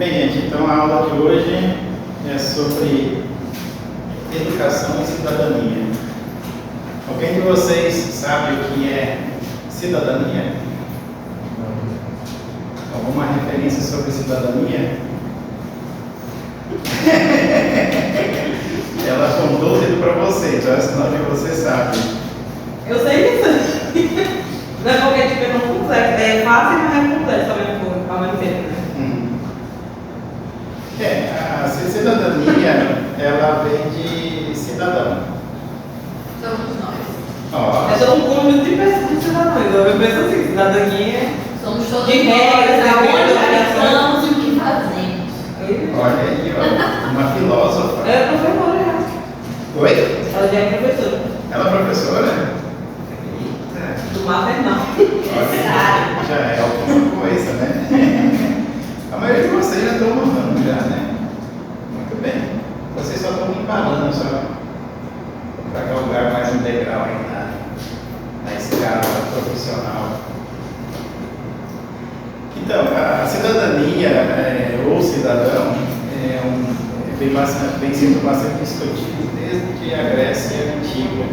Bem, gente, então a aula de hoje é sobre educação e cidadania. Alguém de vocês sabe o que é cidadania? Alguma referência sobre cidadania? Ela contou tudo para você, então é sinal que você sabe. Eu sei isso. Não é porque tipo, é tão complexo, é fácil, mas é complexo ao mesmo tempo, né? A cidadania, ela vem de cidadão. Somos nós. Ó, É todo um conjunto de pessoas de cidadãos. Eu penso assim, cidadania Somos todos de regras, nós, aonde obrigações. habitamos e o que fazemos. olha aí, ó, uma filósofa. É professora, já. Oi? Ela já é professora. Ela é professora? Eita. Do maternal. Olha, já é alguma coisa, né? A maioria de vocês já estão mandando já, né? Muito bem. Vocês só estão me embalando só para galgar mais um degrau aí na escala profissional. Então, a cidadania ou cidadão vem sendo bastante discutido desde a Grécia Antiga.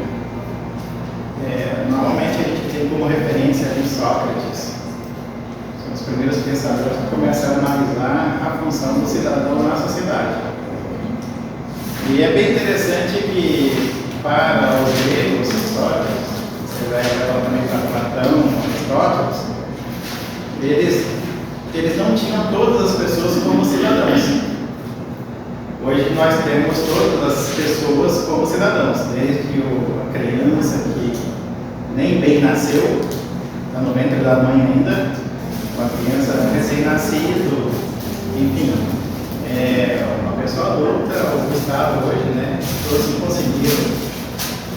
Normalmente a gente tem como referência ali Sócrates. São os primeiros pensadores que começaram a analisar a função do cidadão na sociedade. E é bem interessante que, para os gregos, Sócrates, você vai levar também para Platão, Aristóteles, eles não tinham todas as pessoas como cidadãos. Hoje nós temos todas as pessoas como cidadãos, desde a criança que nem bem nasceu, está no ventre da mãe ainda, uma criança recém-nascido, enfim, uma pessoa adulta, o Estado hoje, né, todos conseguiram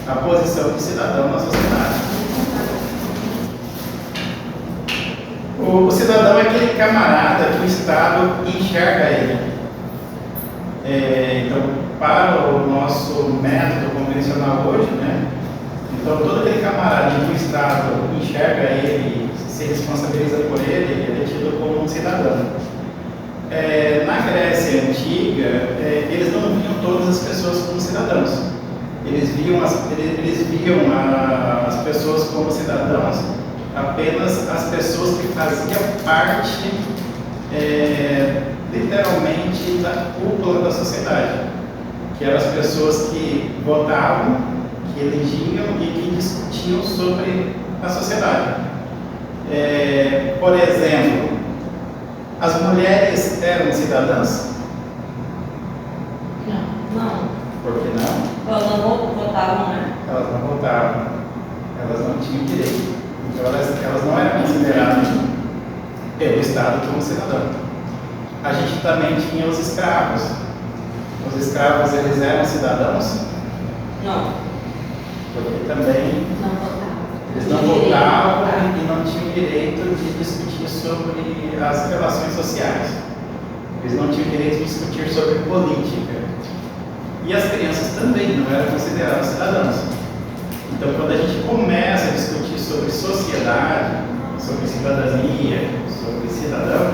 a posição de cidadão na sociedade. O cidadão é aquele camarada que o Estado enxerga ele. Então, para o nosso método convencional hoje, né? Então, todo aquele camarada que o Estado enxerga ele, se responsabiliza por ele, ele é tido como um cidadão. Na Grécia Antiga, eles não viam todas as pessoas como cidadãos. Eles viam as pessoas como cidadãos apenas as pessoas que faziam parte, literalmente, da cúpula da sociedade, que eram as pessoas que votavam, que elegiam e que discutiam sobre a sociedade. Por exemplo, as mulheres eram cidadãs? Não. Por que não? Elas não votavam, né? Elas não votavam, elas não tinham direito. Então elas não eram consideradas pelo Estado como cidadão. A gente também tinha os escravos. Os escravos, eles eram cidadãos? Não. Porque também Não votavam. eles não votavam e não tinham direito de discutir sobre as relações sociais. Eles não tinham direito de discutir sobre política. E as crianças também não eram consideradas cidadãos. Então, quando a gente começa a discutir sobre sociedade, sobre cidadania, sobre cidadão,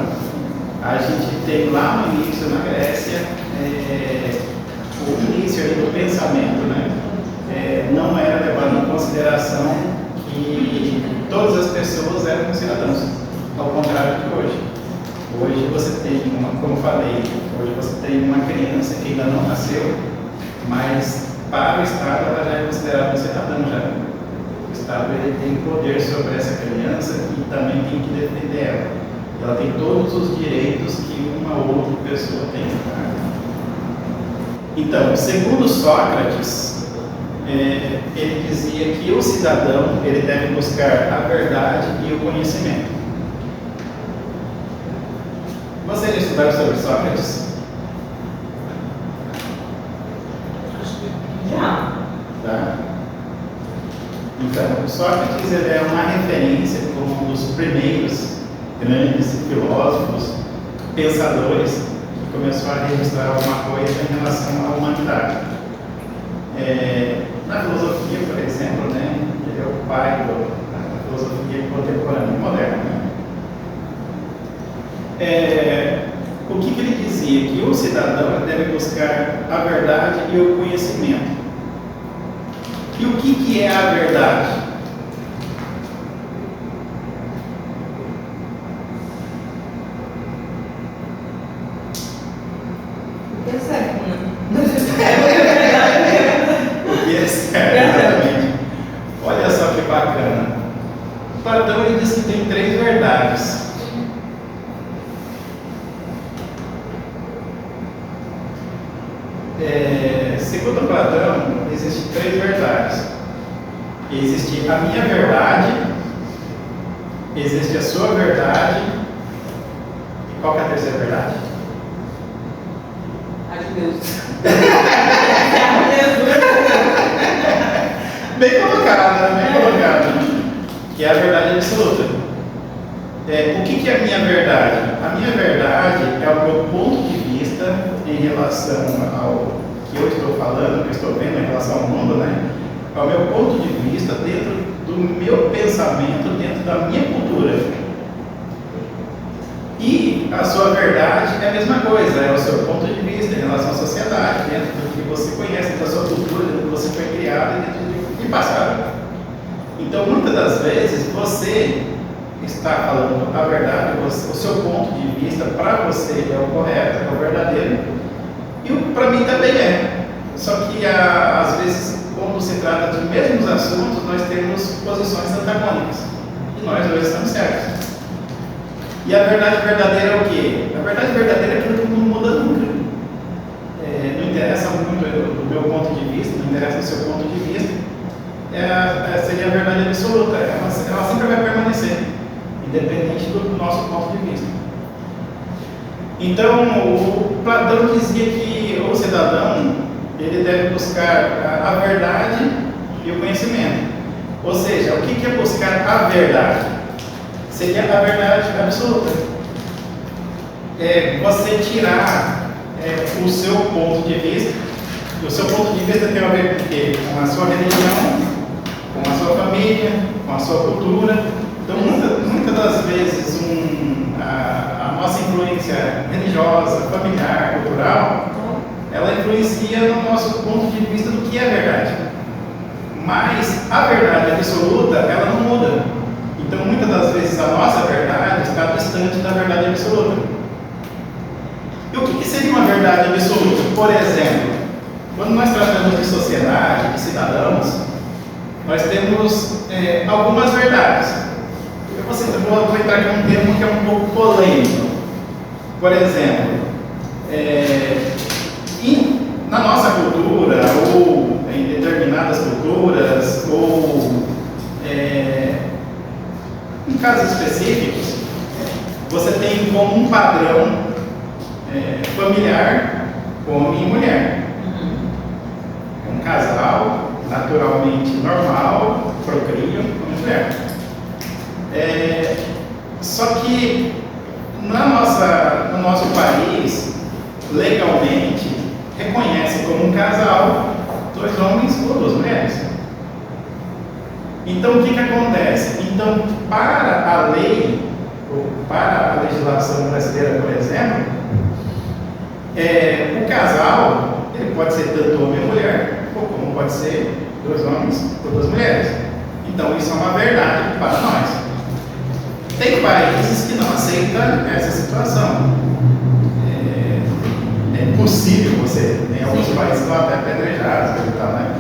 a gente tem lá no início, na Grécia, o início ali do pensamento, né? Não era levado em consideração que todas as pessoas eram cidadãos, ao contrário de hoje. Hoje você tem, como eu falei, hoje você tem uma criança que ainda não nasceu, mas para o Estado ela já é considerada um cidadão já. O Estado ele tem poder sobre essa criança e também tem que defender ela. Ela tem todos os direitos que uma outra pessoa tem. Então, segundo Sócrates, ele dizia que o cidadão ele deve buscar a verdade e o conhecimento. Vocês já estudaram sobre Sócrates? Já. Tá? Então, Sócrates ele é uma referência como um dos primeiros grandes filósofos, pensadores, que começou a registrar alguma coisa em relação à humanidade. Na filosofia, por exemplo, né, ele é o pai da filosofia contemporânea e moderna. Né? O que ele dizia que o cidadão deve buscar a verdade e o conhecimento. E o que é a verdade? O que é certo, né? O que é certo, exatamente. Olha só que bacana. Platão ele diz que tem 3 verdades. Segundo Platão, existem 3 verdades. Existe a minha verdade, existe a sua verdade, e qual que é a terceira verdade? A de Deus. Bem colocado, né? Bem colocado. Que é a verdade absoluta. O que é a minha verdade? A minha verdade é o meu ponto de vista em relação ao que eu estou falando, que eu estou vendo em relação ao mundo, né? É o meu ponto de vista dentro do meu pensamento, dentro da minha cultura. E a sua verdade é a mesma coisa, é o seu ponto de vista em relação à sociedade, dentro do que você conhece, da sua cultura, dentro do que você foi criado e dentro do que passaram. Então, muitas das vezes, você está falando a verdade, o seu ponto de vista para você é o correto, é o verdadeiro, e para mim também é. Só que, às vezes, quando se trata de mesmos assuntos, nós temos posições antagônicas, e nós dois estamos certos. E a verdade verdadeira é o quê? A verdade verdadeira é aquilo que não muda nunca. Não interessa muito do meu ponto de vista, não interessa do seu ponto de vista. Seria a verdade absoluta. Ela sempre vai permanecer, independente do nosso ponto de vista. Então, o Platão dizia que o cidadão ele deve buscar a verdade e o conhecimento. Ou seja, o que é buscar a verdade? Seria a verdade absoluta. Você tirar o seu ponto de vista. O seu ponto de vista tem a ver com o quê? Com a sua religião, com a sua família, com a sua cultura. Então, muitas das vezes, a nossa influência religiosa, familiar, cultural, ela influencia no nosso ponto de vista do que é verdade. Mas a verdade absoluta, ela não muda. Então, muitas das vezes, a nossa verdade está distante da verdade absoluta. E o que seria uma verdade absoluta? Por exemplo, quando nós tratamos de sociedade, de cidadãos, nós temos algumas verdades. Eu vou entrar aqui num termo que é um pouco polêmico. Por exemplo, na nossa cultura, ou em determinadas culturas, ou em casos específicos, você tem como um padrão familiar homem e mulher. É um casal naturalmente normal, procriam como mulher. Só que no nosso país, legalmente, reconhece como um casal 2 homens ou 2 mulheres. Então, o que acontece? Então, para a lei, ou para a legislação brasileira, por exemplo, o casal ele pode ser tanto homem ou mulher, ou como pode ser 2 homens ou 2 mulheres. Então, isso é uma verdade para nós. Tem países que não aceitam essa situação. É impossível você, tem alguns países que vão até apedrejados e tal, né?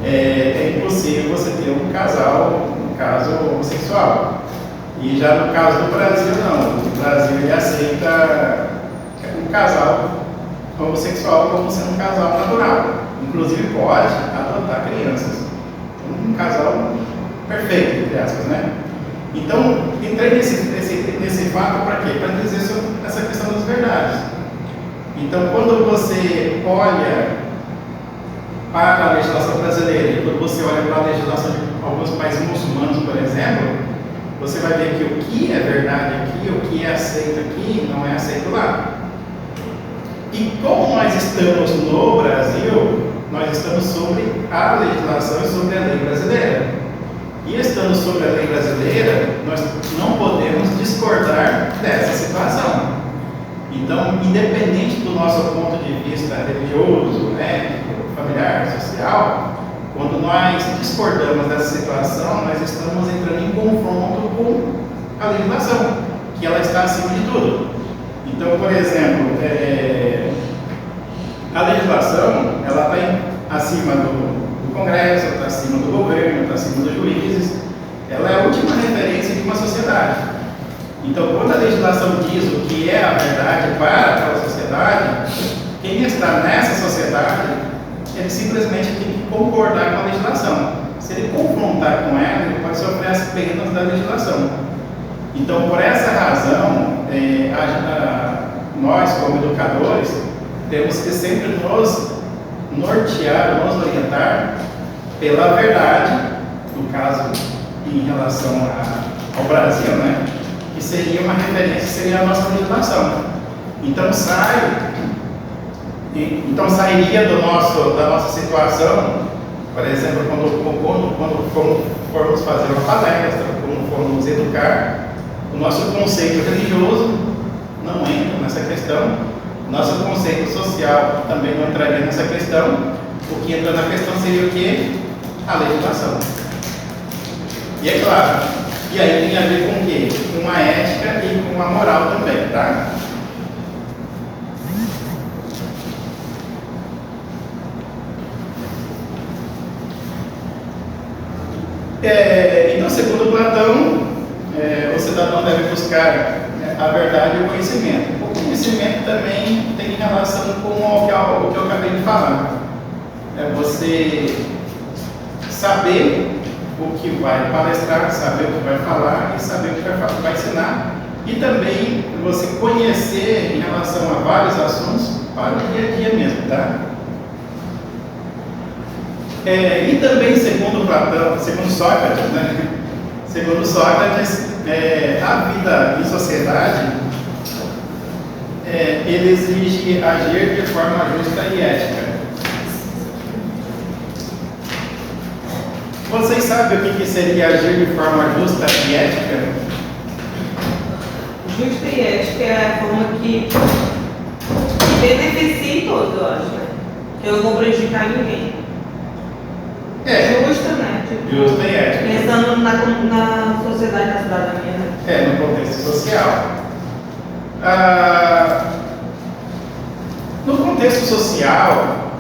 É impossível você ter um caso homossexual. E já no caso do Brasil, não. O Brasil ele aceita o casal homossexual como sendo um casal natural. Inclusive pode adotar crianças. Um casal perfeito, entre aspas, né? Então, entrei nesse fato para quê? Para dizer sobre essa questão das verdades. Então, quando você olha para a legislação brasileira e quando você olha para a legislação de alguns países muçulmanos, por exemplo, você vai ver que o que é verdade aqui, o que é aceito aqui, não é aceito lá. E como nós estamos no Brasil, nós estamos sobre a legislação e sobre a lei brasileira. E estando sobre a lei brasileira, nós não podemos discordar dessa situação. Então, independente do nosso ponto de vista religioso, ético, familiar, social, quando nós discordamos dessa situação, nós estamos entrando em confronto com a legislação, que ela está acima de tudo. Então, por exemplo, a legislação, ela está acima do Congresso, está acima do governo, está acima dos juízes, ela é a última referência de uma sociedade. Então, quando a legislação diz o que é a verdade para aquela sociedade, quem está nessa sociedade, ele simplesmente tem que concordar com a legislação. Se ele confrontar com ela, ele pode sofrer as penas da legislação. Então, por essa razão, nós, como educadores, temos que sempre nos nortear, nos orientar pela verdade, no caso, em relação ao Brasil, né? Que seria uma referência, seria a nossa legislação. Então sairia da nossa situação, por exemplo, quando formos fazer uma palestra, quando formos educar, o nosso conceito religioso não entra nessa questão, nosso conceito social também não entraria nessa questão. O que entra na questão seria o quê? A legislação. E é claro, e aí tem a ver com o quê? Com a ética e com a moral também, tá? Então, segundo Platão, o cidadão deve buscar a verdade e o conhecimento. O conhecimento também tem relação com o que eu acabei de falar. É você saber o que vai palestrar, saber o que vai falar e saber o que vai ensinar. E também você conhecer em relação a vários assuntos para o dia a dia mesmo, tá? E também, segundo Platão, segundo Sócrates, né? Segundo Sócrates, a vida em sociedade ele exige agir de forma justa e ética. Vocês sabem o que seria agir de forma justa e ética? Justa e ética é a forma que beneficie todos, eu acho, né? Eu não vou prejudicar ninguém. Justa, né? Tipo, Justa e ética. pensando na sociedade, na cidadania, né? No contexto social. No contexto social,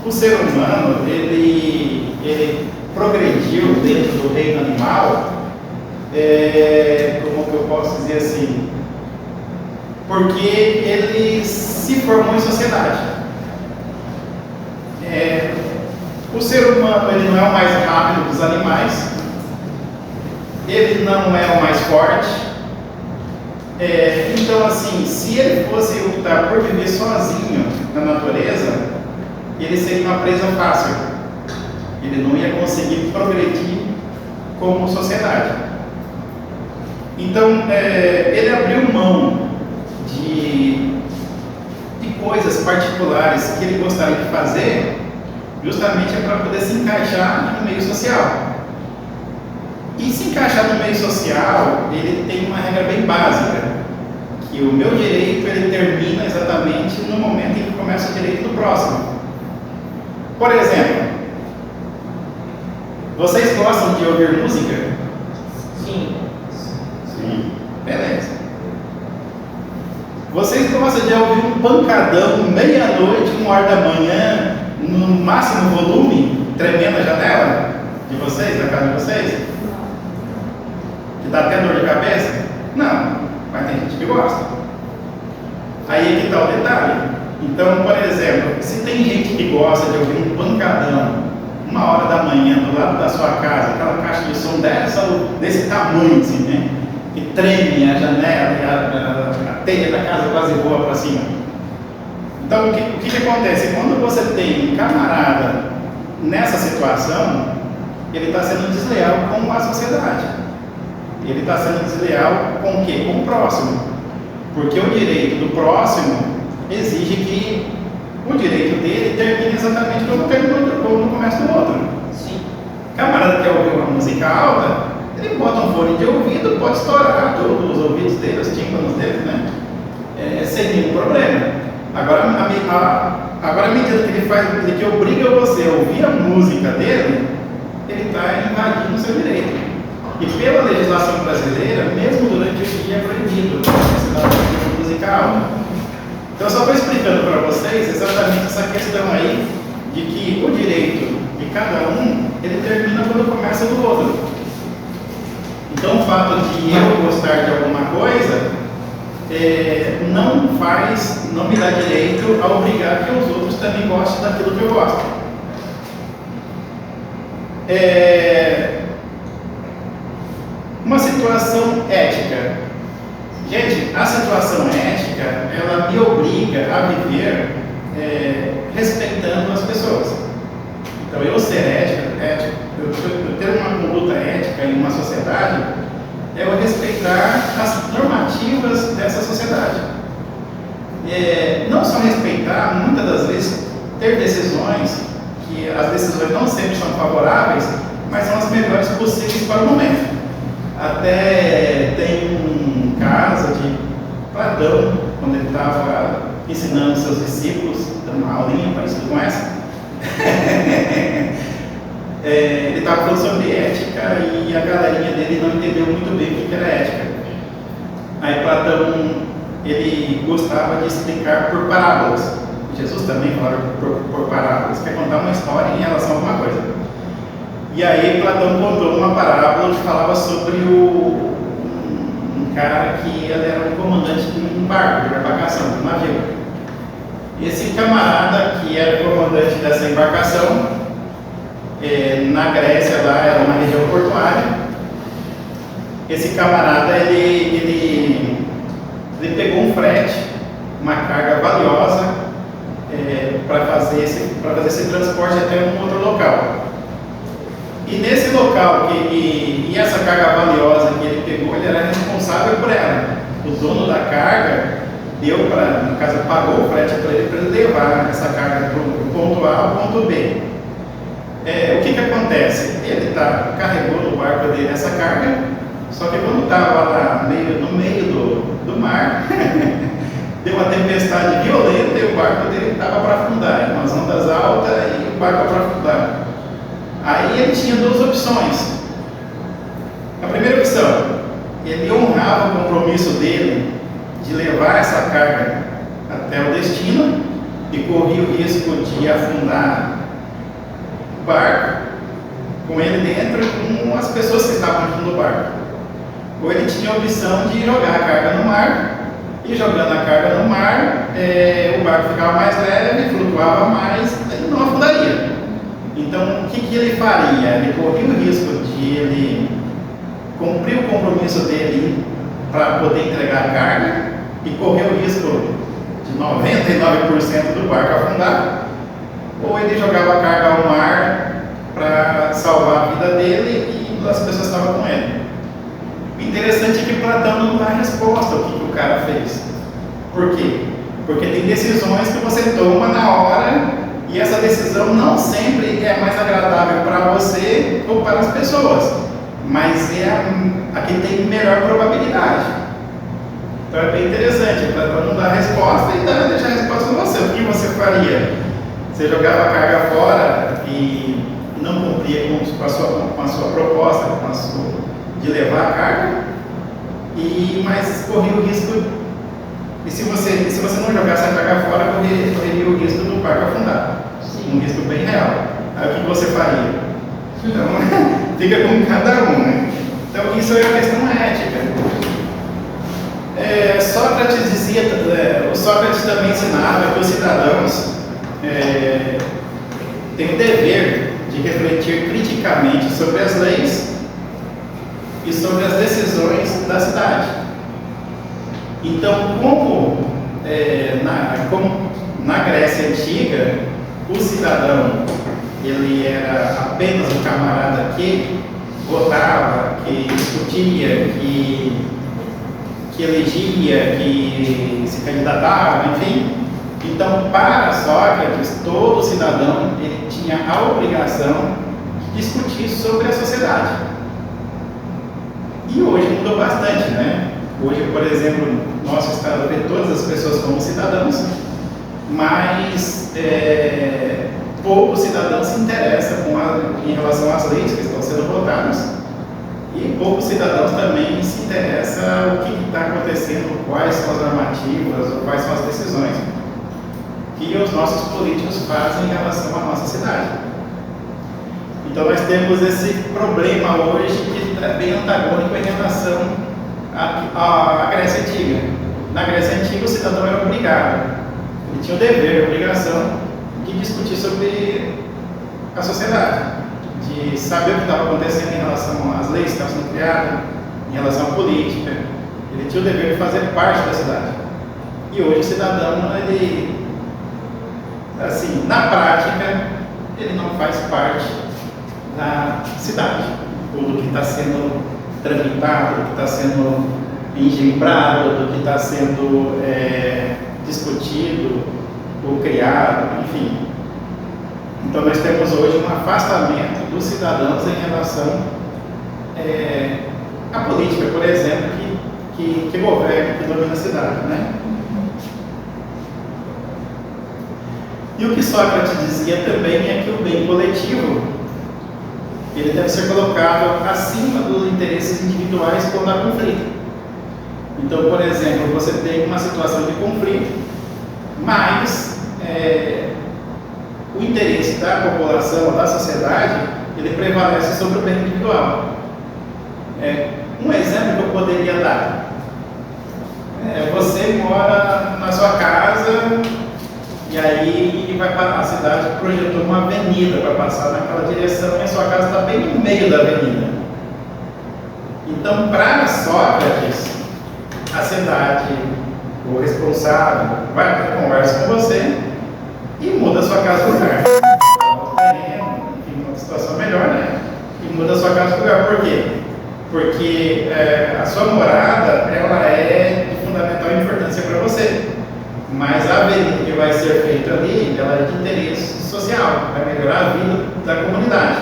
o ser humano, ele progrediu dentro do reino animal, como que eu posso dizer assim, porque ele se formou em sociedade. O ser humano, ele não é o mais rápido dos animais, ele não é o mais forte. Então, assim, se ele fosse optar por viver sozinho na natureza, ele seria uma presa fácil. Ele não ia conseguir progredir como sociedade. Então, ele abriu mão de coisas particulares que ele gostaria de fazer, justamente para poder se encaixar no meio social. E se encaixar no meio social, ele tem uma regra bem básica, que o meu direito ele termina exatamente no momento em que começa o direito do próximo. Por exemplo, vocês gostam de ouvir música? Sim. Sim. Beleza. Vocês gostam de ouvir um pancadão meia-noite, 1h da manhã, no máximo volume, tremendo a janela de vocês, da casa de vocês? Que dá até dor de cabeça? Não, mas tem gente que gosta. Aí é que está o detalhe. Então, por exemplo, se tem gente que gosta de ouvir um pancadão 1h da manhã do lado da sua casa, aquela caixa de som desse tamanho assim, né? Que treme a janela e a telha da casa quase voa para cima. Então, o que acontece? Quando você tem um camarada nessa situação, ele está sendo desleal com a sociedade. Ele está sendo desleal com o quê? Com o próximo. Porque o direito do próximo exige que o direito dele termine exatamente como começa o outro. Sim. Camarada que ouviu uma música alta, ele bota um fone de ouvido, pode estourar todos os ouvidos dele, os tímpanos dele, né? sem nenhum problema. Agora, à medida que ele faz, que obriga você a ouvir a música dele, ele está invadindo o seu direito. E pela legislação brasileira, mesmo durante o dia, é proibido você dar música alta. Então, eu só estou explicando para vocês exatamente essa questão aí de que o direito de cada um, ele termina quando começa o do outro. Então, o fato de eu gostar de alguma coisa não me dá direito a obrigar que os outros também gostem daquilo que eu gosto. Uma situação ética. Gente, a situação ética, ela me obriga a viver respeitando as pessoas. Então, eu ser ético, eu ter uma conduta ética em uma sociedade, é eu respeitar as normativas dessa sociedade. Não só respeitar, muitas das vezes, ter decisões, que as decisões não sempre são favoráveis, mas são as melhores possíveis para o momento. Até tem um caso de Platão, quando ele estava ensinando seus discípulos, dando uma aulinha parecida com essa, ele estava falando sobre ética e a galerinha dele não entendeu muito bem o que era ética. Aí Platão, ele gostava de explicar por parábolas. Jesus também falava por parábolas, quer contar uma história em relação a alguma coisa. E aí Platão contou uma parábola que falava sobre um cara que ele era um comandante de um barco, de embarcação, de um navio. Esse camarada que era comandante dessa embarcação, na Grécia lá era uma região portuária. Esse camarada ele pegou um frete, uma carga valiosa, para fazer esse transporte até um outro local. E nesse local e essa carga valiosa que ele pegou, ele era responsável por ela. O dono da carga no caso, pagou o frete para ele levar essa carga do ponto A ao ponto B. O que acontece? Ele carregou no barco dele essa carga, só que quando estava lá no meio do mar, deu uma tempestade violenta e o barco dele estava para afundar, umas ondas altas e o barco para afundar. Aí ele tinha duas opções. A primeira opção, ele honrava o compromisso dele de levar essa carga até o destino e corria o risco de afundar o barco com ele dentro e com as pessoas que estavam dentro do barco. Ou ele tinha a opção de jogar a carga no mar, e jogando a carga no mar, o barco ficava mais leve, flutuava mais, ele não afundaria. Então, o que ele faria? Ele corria o risco de ele cumprir o compromisso dele para poder entregar a carga e correr o risco de 99% do barco afundar, ou ele jogava a carga ao mar para salvar a vida dele e as pessoas estavam com ele. O interessante é que Platão não dá a resposta ao que o cara fez. Por quê? Porque tem decisões que você toma na hora e essa decisão não sempre é mais agradável para você ou para as pessoas, mas é a que tem melhor probabilidade. Então é bem interessante, Platão não dá a resposta e deixa a resposta com você. O que você faria? Você jogava a carga fora e não cumpria com a sua proposta, de levar a carga, mas corria o risco, e se você não jogasse a carga fora, correria o risco do barco afundar. Sim. Um risco bem real. Aí o que você faria? Então, fica com cada um, né? Então isso é a questão ética. Sócrates também ensinava que os cidadãos têm o dever de refletir criticamente sobre as leis e sobre as decisões da cidade. Então, como na Grécia Antiga, o cidadão ele era apenas um camarada que votava, que discutia, que elegia, que se candidatava, enfim. Então, para Sócrates, todo cidadão ele tinha a obrigação de discutir sobre a sociedade. E hoje mudou bastante, né? Hoje, por exemplo, nosso Estado vê todas as pessoas como cidadãos, mas poucos cidadãos se interessam em relação às leis que estão sendo votadas, e poucos cidadãos também se interessam o que está acontecendo, quais são as normativas, ou quais são as decisões que os nossos políticos fazem em relação à nossa cidade. Então nós temos esse problema hoje que é bem antagônico em relação à Grécia Antiga. Na Grécia Antiga o cidadão era obrigado, ele tinha o dever, a obrigação de discutir sobre a sociedade, de saber o que estava acontecendo em relação às leis que estavam sendo criadas, em relação à política. Ele tinha o dever de fazer parte da cidade. E hoje o cidadão, ele, assim, na prática, ele não faz parte da cidade. Tudo que está sendo tramitado, do que está sendo engembrado, do que está sendo discutido ou criado, enfim. Então nós temos hoje um afastamento dos cidadãos em relação à política, por exemplo, que governa, que domina a cidade, né? E o que Sócrates dizia também é que o bem coletivo ele deve ser colocado acima dos interesses individuais quando há conflito. Então, por exemplo, você tem uma situação de conflito, mas o interesse da população, da sociedade, ele prevalece sobre o bem individual. Um exemplo que eu poderia dar: você mora na sua casa e aí vai para a cidade, projetou uma avenida para passar naquela direção e a sua casa está bem no meio da avenida. Então, para Sócrates, a cidade, o responsável, vai conversa com você e muda a sua casa para o lugar. Enfim, uma situação melhor, né? E muda a sua casa para o lugar. Por quê? Porque a sua morada, ela é de fundamental importância para você. Mas a avenida que vai ser feita ali, ela é de interesse social, vai melhorar a vida da comunidade.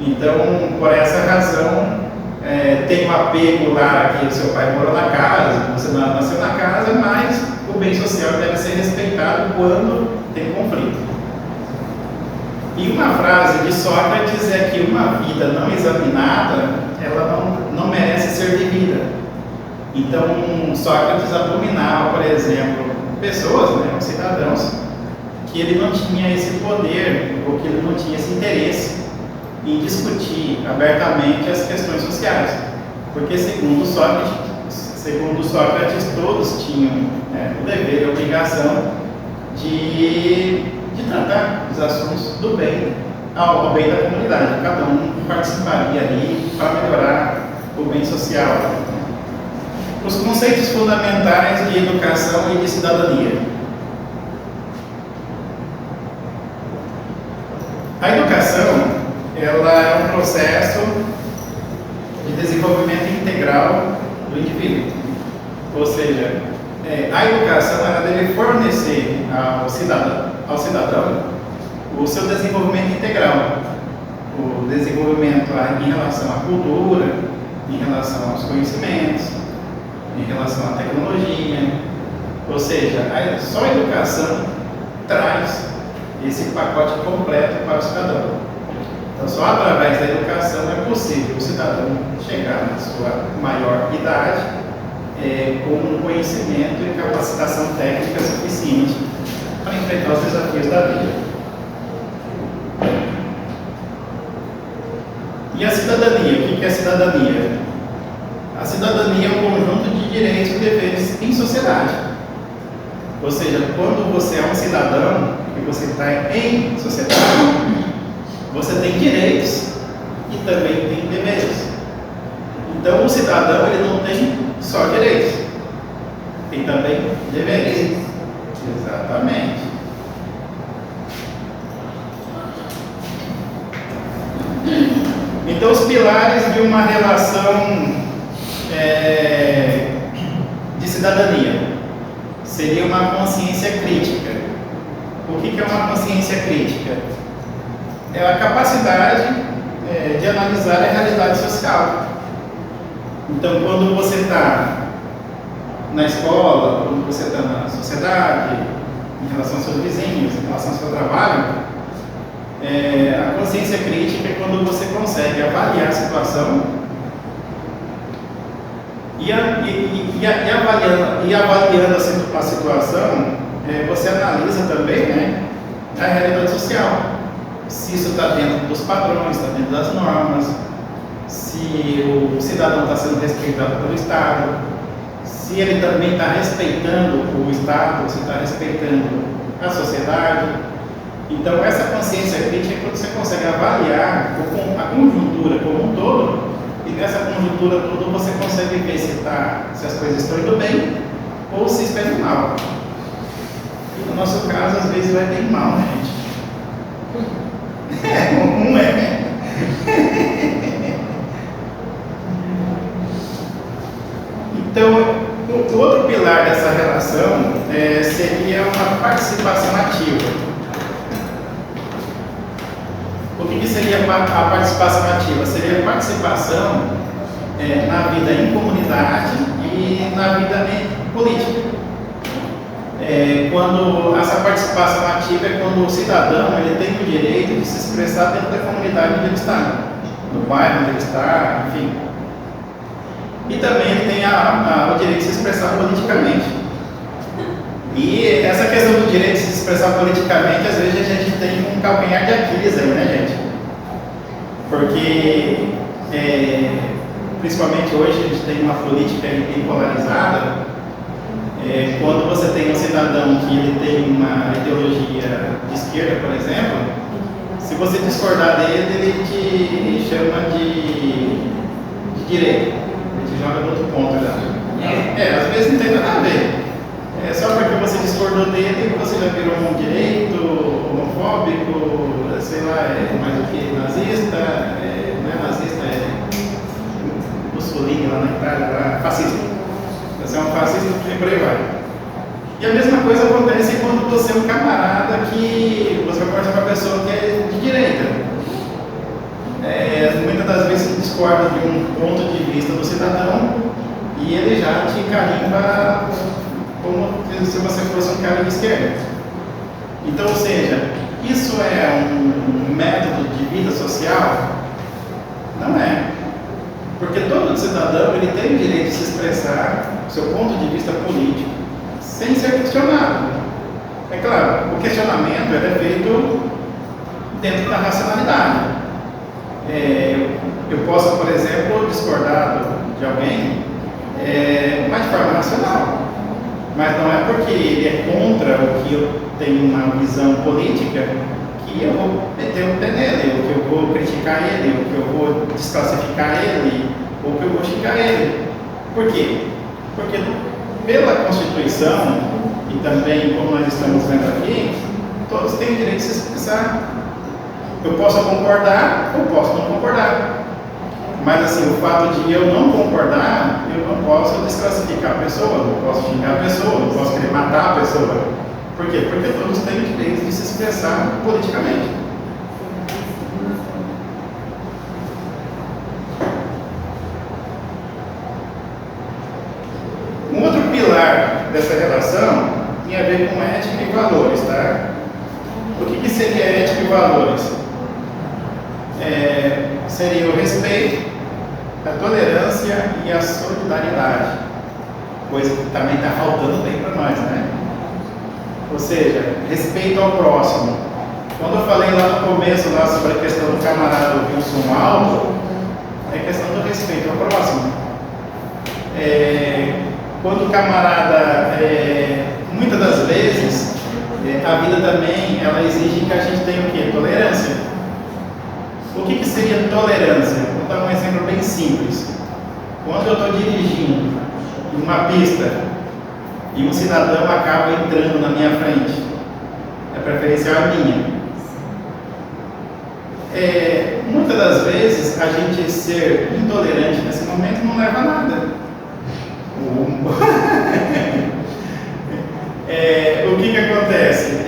Então, por essa razão, tem um apego lá que o seu pai morou na casa, você nasceu na casa, mas o bem social deve ser respeitado quando tem conflito. E uma frase de Sócrates é que uma vida não examinada, ela não merece ser vivida. Então, Sócrates abominava, por exemplo, pessoas, né, cidadãos, que ele não tinha esse poder, ou que ele não tinha esse interesse em discutir abertamente as questões sociais. Porque, segundo Sócrates, todos tinham o dever e a obrigação de tratar os assuntos do bem, ao bem da comunidade. Cada um participaria ali para melhorar o bem social. Os conceitos fundamentais de educação e de cidadania. A educação, ela é um processo de desenvolvimento integral do indivíduo. Ou seja, a educação ela deve fornecer ao cidadão o seu desenvolvimento integral. O desenvolvimento em relação à cultura, em relação aos conhecimentos, em relação à tecnologia. Ou seja, só a educação traz esse pacote completo para o cidadão. Então, só através da educação é possível o cidadão chegar na sua maior idade com conhecimento e capacitação técnica suficiente para enfrentar os desafios da vida. E a cidadania? O que é cidadania? A cidadania é um conjunto de direitos e deveres em sociedade. Ou seja, quando você é um cidadão e você está em sociedade, você tem direitos e também tem deveres. Então, o cidadão ele não tem só direitos, tem também deveres. Exatamente. Então, os pilares de uma relação de cidadania seria uma consciência crítica. O que é uma consciência crítica? É a capacidade de analisar a realidade social. Então, quando você está na escola, quando você está na sociedade, em relação aos seus vizinhos, em relação ao seu trabalho, a consciência crítica é quando você consegue avaliar a situação e avaliando a situação, você analisa também, né, a realidade social. Se isso está dentro dos padrões, está dentro das normas, se o cidadão está sendo respeitado pelo Estado, se ele também está respeitando o Estado, se está respeitando a sociedade. Então, essa consciência crítica é quando você consegue avaliar a conjuntura como um todo, e nessa conjuntura toda você consegue ver se as coisas estão indo bem ou se está indo mal. E no nosso caso, às vezes vai bem mal, né, gente? Não é. Então, o outro pilar dessa relação seria uma participação ativa. O que seria a participação ativa? Seria a participação na vida em comunidade e na vida política. Quando essa participação ativa é quando o cidadão ele tem o direito de se expressar dentro da comunidade onde ele está, no bairro onde ele está, enfim. E também ele tem o direito de se expressar politicamente. E essa questão do direito de se expressar politicamente, às vezes a gente tem um calcanhar de Aquiles aí, né, gente? Porque, principalmente hoje, a gente tem uma política bem polarizada. Quando você tem um cidadão que ele tem uma ideologia de esquerda, por exemplo, se você discordar dele, ele te chama de direita. Ele te joga no outro ponto já. Às vezes não tem nada a ver. Só porque você discordou dele, você já virou um direito, homofóbico, sei lá, mais do que nazista, não é nazista, é Mussolini lá na Itália, fascista. Você é um fascista e por aí vai. E a mesma coisa acontece quando você é um camarada que você vai conversar com a pessoa que é de direita. Muitas das vezes você discorda de um ponto de vista do cidadão e ele já te carimba como se você fosse um cara de esquerda. Então, ou seja, isso é um método de vida social? Não é. Porque todo cidadão ele tem o direito de se expressar seu ponto de vista político sem ser questionado. É claro, o questionamento é feito dentro da racionalidade. Eu posso, por exemplo, discordar de alguém, mas de forma racional. Mas não é porque ele é contra o que eu tenho uma visão política que eu vou meter o pé nele, ou que eu vou criticar ele, ou que eu vou desclassificar ele, ou que eu vou xingar ele. Por quê? Porque pela Constituição, e também como nós estamos vendo aqui, todos têm o direito de se expressar. Eu posso concordar ou posso não concordar. Mas assim, o fato de eu não concordar, eu não posso desclassificar a pessoa, não posso xingar a pessoa, não posso querer matar a pessoa. Por quê? Porque todos têm o direito de se expressar politicamente. Um outro pilar dessa relação tem a ver com ética e valores, tá? O que seria ética e valores? Seria o respeito, a tolerância e a solidariedade, coisa que também está faltando bem para nós, né? Ou seja, respeito ao próximo. Quando eu falei lá no começo lá sobre a questão do camarada ouvir um som alto, é questão do respeito ao próximo. Quando o camarada, muitas das vezes, a vida também ela exige que a gente tenha o quê? Tolerância. O que seria tolerância? Vou dar um exemplo bem simples. Quando eu estou dirigindo em uma pista e um cidadão acaba entrando na minha frente, é preferencial a minha. Muitas das vezes a gente ser intolerante nesse momento não leva a nada. O que acontece?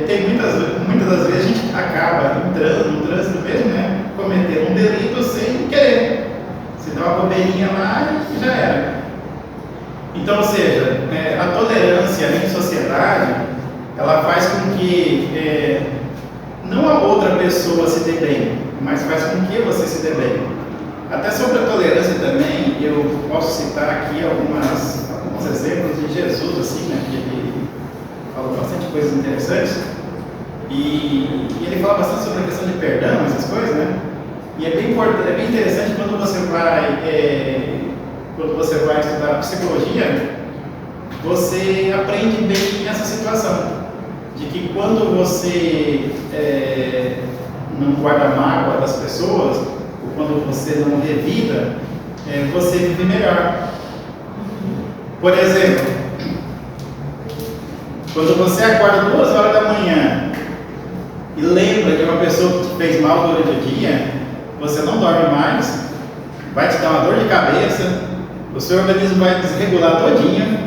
Tem muitas das vezes a gente acaba entrando no trânsito mesmo, né? Cometendo um delito sem querer. Se dá uma bobeirinha lá e já era. Então, ou seja, a tolerância em sociedade, ela faz com que não a outra pessoa se dê bem, mas faz com que você se dê bem. Até sobre a tolerância também, eu posso citar aqui alguns exemplos de Jesus, assim, né, que ele falou bastante coisas interessantes, e ele fala bastante sobre a questão de perdão, essas coisas, né? E é bem importante, é bem interessante quando você vai estudar psicologia, você aprende bem essa situação, de que quando você não guarda mágoa das pessoas, ou quando você não revida, você vive melhor. Por exemplo, quando você acorda 2 horas da manhã e lembra de uma pessoa que te fez mal durante o dia, você não dorme mais, vai te dar uma dor de cabeça, o seu organismo vai desregular todinho,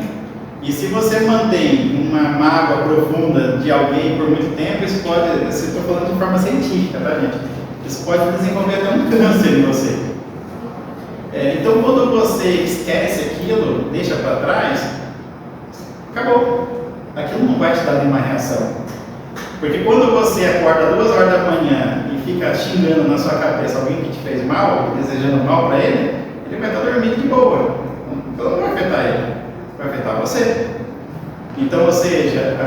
e se você mantém uma mágoa profunda de alguém por muito tempo, isso pode, eu estou falando de forma científica, tá, gente? Isso pode desenvolver até um câncer em você. Então, quando você esquece aquilo, deixa para trás, acabou. Aquilo não vai te dar nenhuma reação. Porque quando você acorda 2 horas da manhã e fica xingando na sua cabeça alguém que te fez mal, desejando mal para ele vai estar dormindo de boa. Então não vai afetar ele, vai afetar você. Então, ou seja,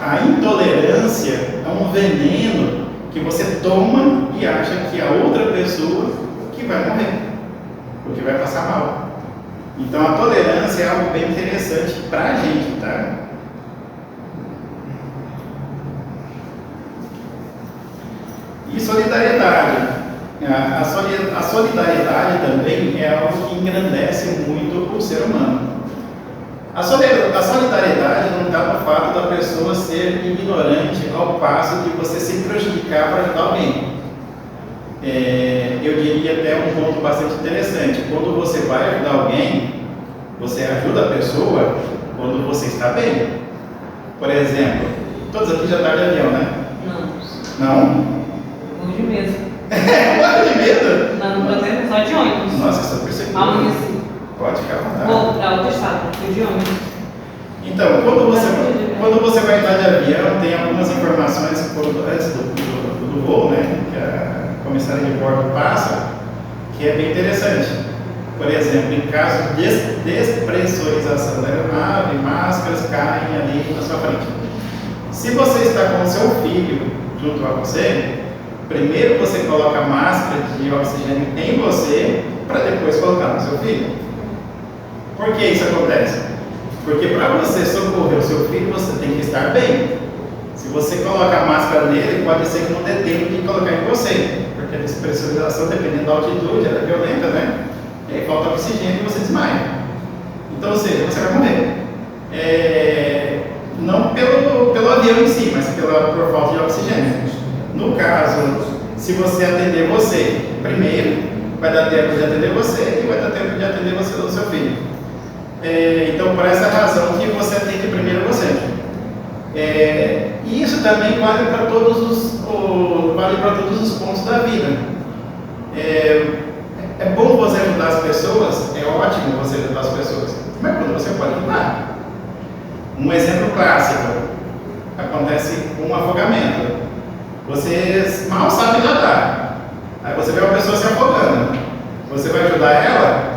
a intolerância é um veneno que você toma e acha que a outra pessoa que vai morrer, ou que vai passar mal. Então a tolerância é algo bem interessante para a gente, tá? E solidariedade. A solidariedade também é algo que engrandece muito o ser humano. A solidariedade não está no fato da pessoa ser ignorante ao passo de você se prejudicar para ajudar alguém. Eu diria até um ponto bastante interessante. Quando você vai ajudar alguém, você ajuda a pessoa quando você está bem. Por exemplo, todos aqui já estão de avião, né? Não. Não? Hoje mesmo. Morre de medo? Não, não tô só de ônibus. Nossa, estou percebendo. Amanhã sim. Pode ficar à vontade. Vou para outro estado, fui de ônibus. Então, quando você vai andar de avião, tem algumas informações antes do voo, né, que a comissária de bordo passa, que é bem interessante. Por exemplo, em caso de despressurização da aeronave, máscaras caem ali na sua frente. Se você está com o seu filho junto a você, primeiro você coloca a máscara de oxigênio em você, para depois colocar no seu filho. Por que isso acontece? Porque para você socorrer o seu filho, você tem que estar bem. Se você coloca a máscara nele, pode ser que não dê tempo de colocar em você, porque a despressurização, dependendo da altitude, ela é violenta, né? E aí falta oxigênio e você desmaia. Então, ou seja, você vai morrer. Não pelo avião em si, mas por falta de oxigênio. No caso, se você atender você primeiro, vai dar tempo de atender você e vai dar tempo de atender você do seu filho. Então, por essa razão que você atende primeiro você. E isso também vale para todos os pontos da vida. É bom você ajudar as pessoas, é ótimo você ajudar as pessoas, mas quando você pode ajudar. Um exemplo clássico, acontece com um afogamento. Você mal sabe nadar, aí você vê uma pessoa se afogando, você vai ajudar ela?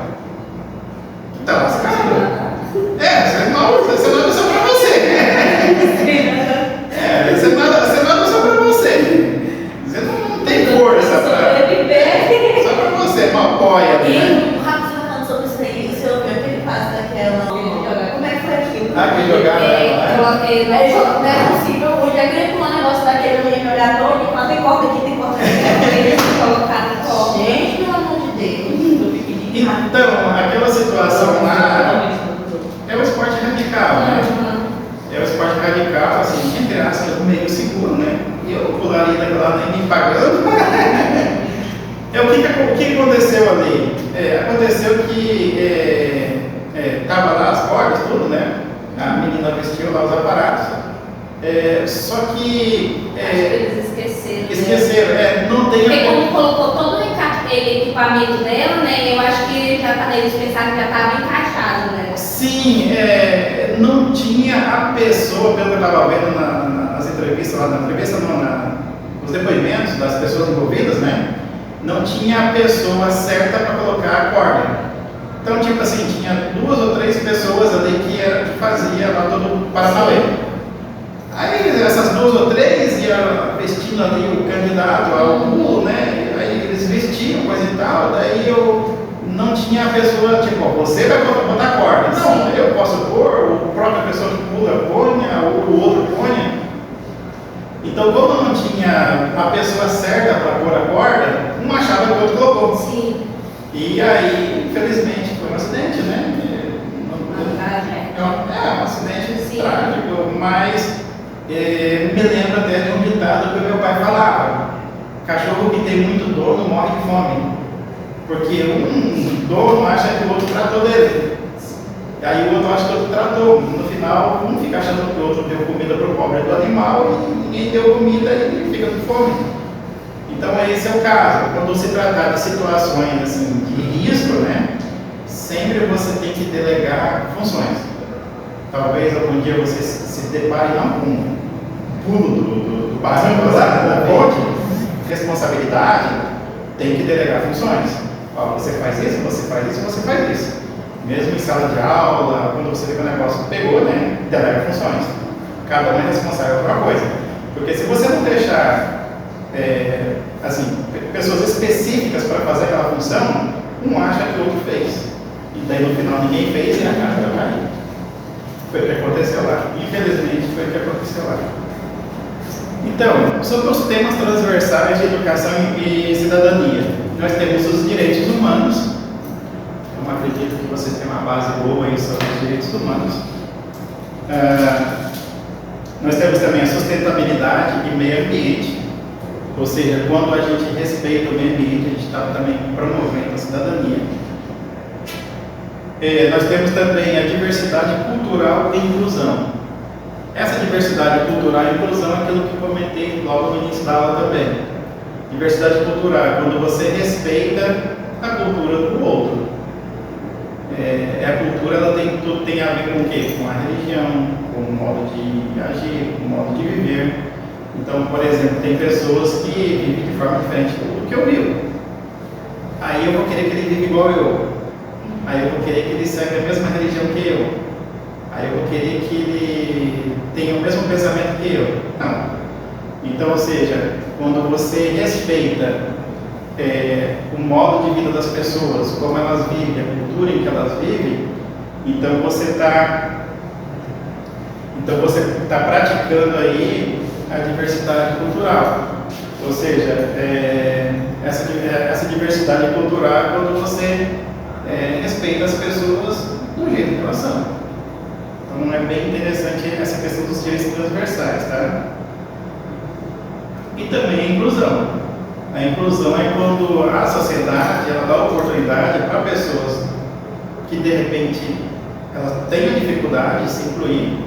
Tá lascado. Você nada só pra você. Você nada só pra você. Você não tem força só pra você, mal apoia, né? O Rafa está falando sobre isso aí, você ouviu aquele passo daquela. Como é que foi aquilo? Que jogaram ela, não é possível, o dia que ele pulou um negócio daquele, eu ia me olhar todo, e quando tem corta aqui, tem corta aqui, eles colocaram no colo. Gente, pelo amor de Deus. Então, aquela situação lá é o esporte radical, né? É o esporte radical, assim, entre aspas, meio seguro, né? E eu pularia daquela lá nem me pagando. O que aconteceu ali? Aconteceu que estava lá as cordas, tudo, né? A menina vestiu lá os aparatos. Só que. Acho que eles esqueceram. Esqueceram, não tem. Porque como colocou todo o equipamento dela, né? Eu acho que eles pensaram que já estava encaixado, né? Sim, não tinha a pessoa, pelo que eu estava vendo nas entrevistas, nos depoimentos das pessoas envolvidas, né? Não tinha a pessoa certa para colocar a corda. Então, tipo assim, tinha 2 ou 3 pessoas ali que fazia lá todo o paranauê. Aí essas 2 ou 3 iam vestindo ali o candidato ao pulo, né? Aí eles vestiam, coisa e tal, daí eu não tinha a pessoa, tipo, você vai botar corda. Não, eu posso pôr, a própria pessoa que pula ponha, ou o outro ponha. Então, como não tinha a pessoa certa para pôr a corda, um achava que o outro colocou. Sim. E aí, infelizmente, foi um acidente, né? Um acidente Sim. trágico, mas me lembro até de um ditado que o meu pai falava: cachorro que tem muito dono morre de fome. Porque um dono acha que o outro tratou dele. E aí o outro acha que o outro tratou. No final, um fica achando que o outro deu comida para o pobre do animal e ninguém deu comida e ele fica com fome. Então esse é o caso. Quando se tratar de situações assim, de risco, né, sempre você tem que delegar funções. Talvez algum dia você se depare não com um pulo do barranco, da ponte, responsabilidade, tem que delegar funções. Você faz isso, você faz isso, você faz isso. Mesmo em sala de aula, quando você vê que o negócio pegou, né, delega funções. Cada um é responsável por uma coisa. Porque se você não deixar pessoas específicas para fazer aquela função, um acha que o outro fez. E daí no final ninguém fez e a casa vai cair. Foi o que aconteceu lá. Infelizmente foi o que aconteceu lá. Então, sobre os temas transversais de educação e cidadania. Nós temos os direitos humanos. Eu acredito que vocês têm uma base boa aí sobre os direitos humanos. Nós temos também a sustentabilidade e meio ambiente. Ou seja, quando a gente respeita o meio ambiente, a gente está também promovendo a cidadania. Nós temos também a diversidade cultural e inclusão. Essa diversidade cultural e inclusão é aquilo que eu comentei logo no início da aula também. Diversidade cultural é quando você respeita a cultura do outro. A cultura ela tudo tem a ver com o quê? Com a religião, com o modo de agir, com o modo de viver. Então, por exemplo, tem pessoas que vivem de forma diferente do que eu vivo. Aí eu vou querer que ele viva igual eu. Aí eu vou querer que ele segue a mesma religião que eu. Aí eu vou querer que ele tenha o mesmo pensamento que eu. Não. Então, ou seja, quando você respeita o modo de vida das pessoas, como elas vivem, a cultura em que elas vivem, então você está praticando aí a diversidade cultural. Ou seja, essa diversidade cultural é quando você respeita as pessoas do jeito que elas são. Então é bem interessante essa questão dos direitos transversais, tá? E também a inclusão. A inclusão é quando a sociedade ela dá oportunidade para pessoas que de repente elas tenham dificuldade de se incluir,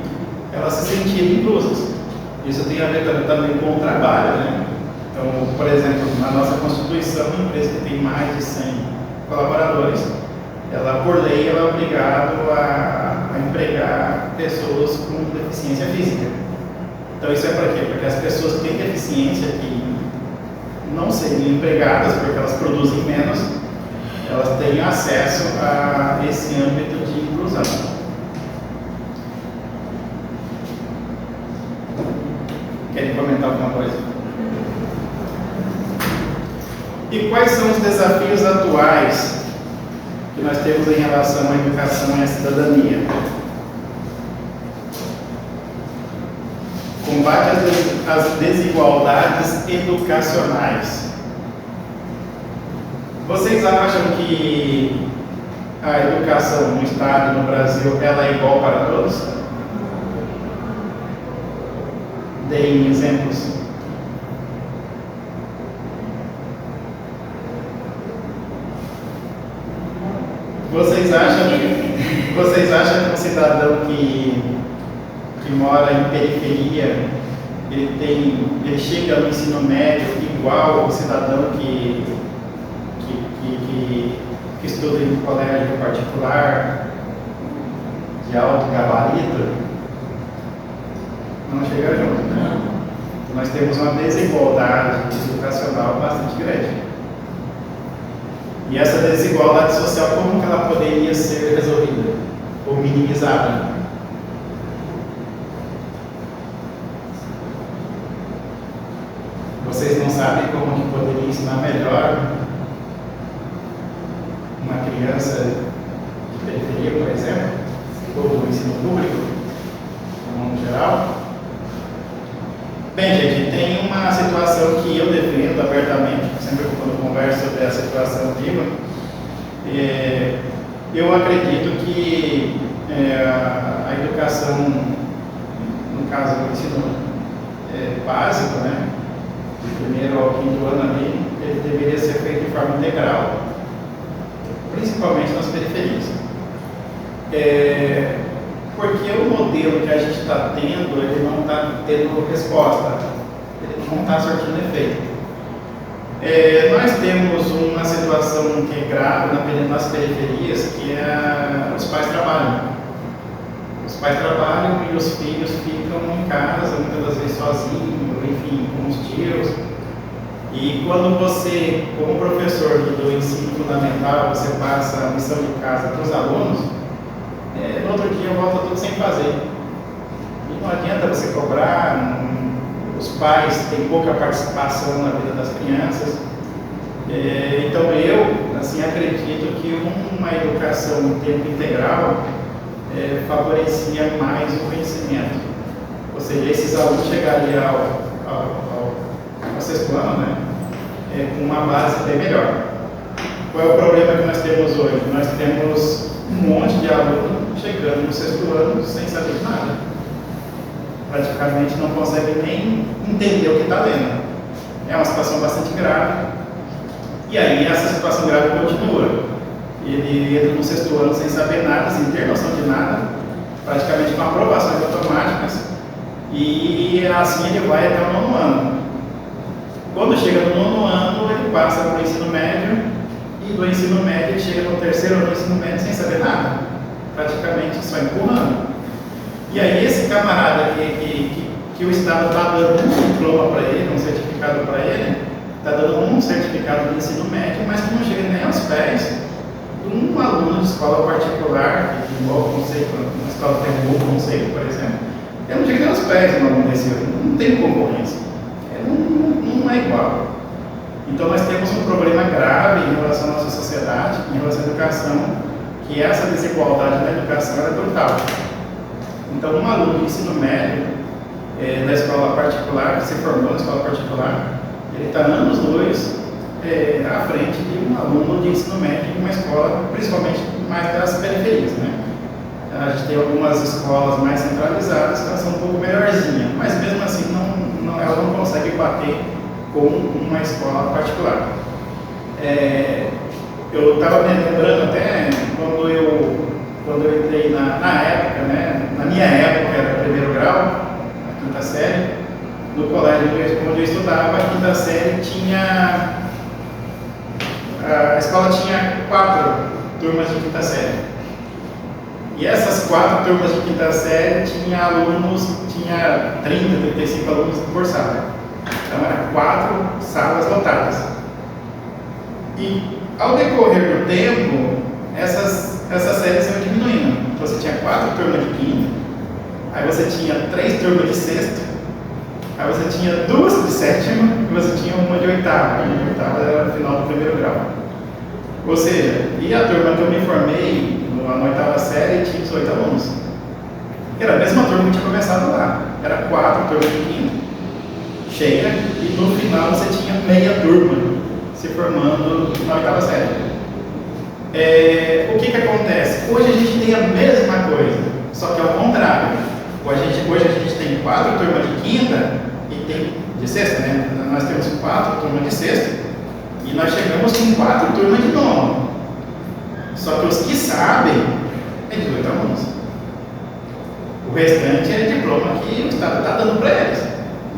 elas se sentirem inclusas. Isso tem a ver também com o trabalho, né? Então, por exemplo, na nossa Constituição, uma empresa que tem mais de 100 colaboradores, ela, por lei, ela é obrigada a empregar pessoas com deficiência física. Então, isso é para quê? Porque as pessoas que têm deficiência, que não seriam empregadas porque elas produzem menos, elas têm acesso a esse âmbito de inclusão. Querem comentar alguma coisa? E quais são os desafios atuais que nós temos em relação à educação e à cidadania? Combate às desigualdades educacionais. Vocês acham que a educação no Estado e no Brasil ela é igual para todos? Deem exemplos. Vocês acham que um cidadão que mora em periferia, ele chega no ensino médio igual ao cidadão que estuda em colégio particular? de alto gabarito não chega junto, né? Nós temos uma desigualdade educacional bastante grande. E essa desigualdade social, como que ela poderia ser resolvida ou minimizada? Vocês não sabem como que poderia ensinar melhor uma criança de periferia, por exemplo, ou do ensino público, no geral? Bem, gente, tem uma situação que eu defendo abertamente, sempre quando converso sobre a situação viva. Eu acredito que a educação, no caso do ensino básico, né, de primeiro ao quinto ano ali, ele deveria ser feito de forma integral, principalmente nas periferias. Porque o modelo que a gente está tendo, ele não está tendo resposta, ele não está surtindo efeito. Nós temos uma situação que é grave nas periferias, que é os pais trabalham. Os pais trabalham e os filhos ficam em casa, muitas das vezes sozinhos, enfim, com os tios. E quando você, como professor do ensino fundamental, você passa a missão de casa para os alunos, no outro dia volta tudo sem fazer. E não adianta você cobrar, os pais têm pouca participação na vida das crianças. Então eu, assim, acredito que uma educação em tempo integral favorecia mais o conhecimento. Ou seja, esses alunos chegariam ao sexto ano, né, com uma base bem melhor. Qual é o problema que nós temos hoje? Nós temos um monte de alunos chegando no sexto ano sem saber de nada. Praticamente não consegue nem entender o que está lendo. É uma situação bastante grave. E aí essa situação grave continua. Ele entra no sexto ano sem saber nada, sem ter noção de nada, praticamente com aprovações automáticas, e assim ele vai até o nono ano. Quando chega no nono ano, ele passa para o ensino médio, e do ensino médio ele chega no terceiro ano do ensino médio sem saber nada, praticamente só empurrando. E aí esse camarada que o Estado está dando um diploma para ele, um certificado para ele, está dando um certificado de ensino médio, mas que não chega nem aos pés de um aluno de escola particular, que tem um bom conceito, uma escola que tem um bom conceito, por exemplo. Ele não chega nem aos pés de um aluno desse ano, não tem concorrência, não é igual. Então nós temos um problema grave em relação à nossa sociedade, em relação à educação, que essa desigualdade na educação é brutal. Então um aluno de ensino médio da escola particular, que se formou na escola particular, ele está anos-luz à frente de um aluno de ensino médio em uma escola, principalmente mais das periferias, né? A gente tem algumas escolas mais centralizadas que elas são um pouco melhorzinhas, mas mesmo assim ela não consegue bater com uma escola particular. Eu estava me lembrando até quando eu entrei na época, né? Na minha época era primeiro grau, a quinta série, no colégio onde eu estudava, a quinta série a escola tinha 4 turmas de quinta série. E essas 4 turmas de quinta série tinha 30, 35 alunos por sala. Então eram 4 salas lotadas. E ao decorrer do tempo, essas séries iam diminuindo. Você tinha 4 turmas de quinta, aí você tinha 3 turmas de sexta, aí você tinha 2 de sétima e você tinha uma de oitava. A oitava era o final do primeiro grau. Ou seja, e a turma que eu me formei na oitava série tinha 18 alunos. Era a mesma turma que tinha começado lá. Era 4 turmas de quinta, cheia, e no final você tinha meia turma se formando na oitava série. O que acontece? Hoje a gente tem a mesma coisa, só que ao contrário. Hoje a gente tem 4 turmas de quinta e tem de sexta, né? Nós temos 4 turmas de sexta e nós chegamos com 4 turmas de nono. Só que os que sabem é 18 alunos. O restante é diploma que o Estado está dando para eles,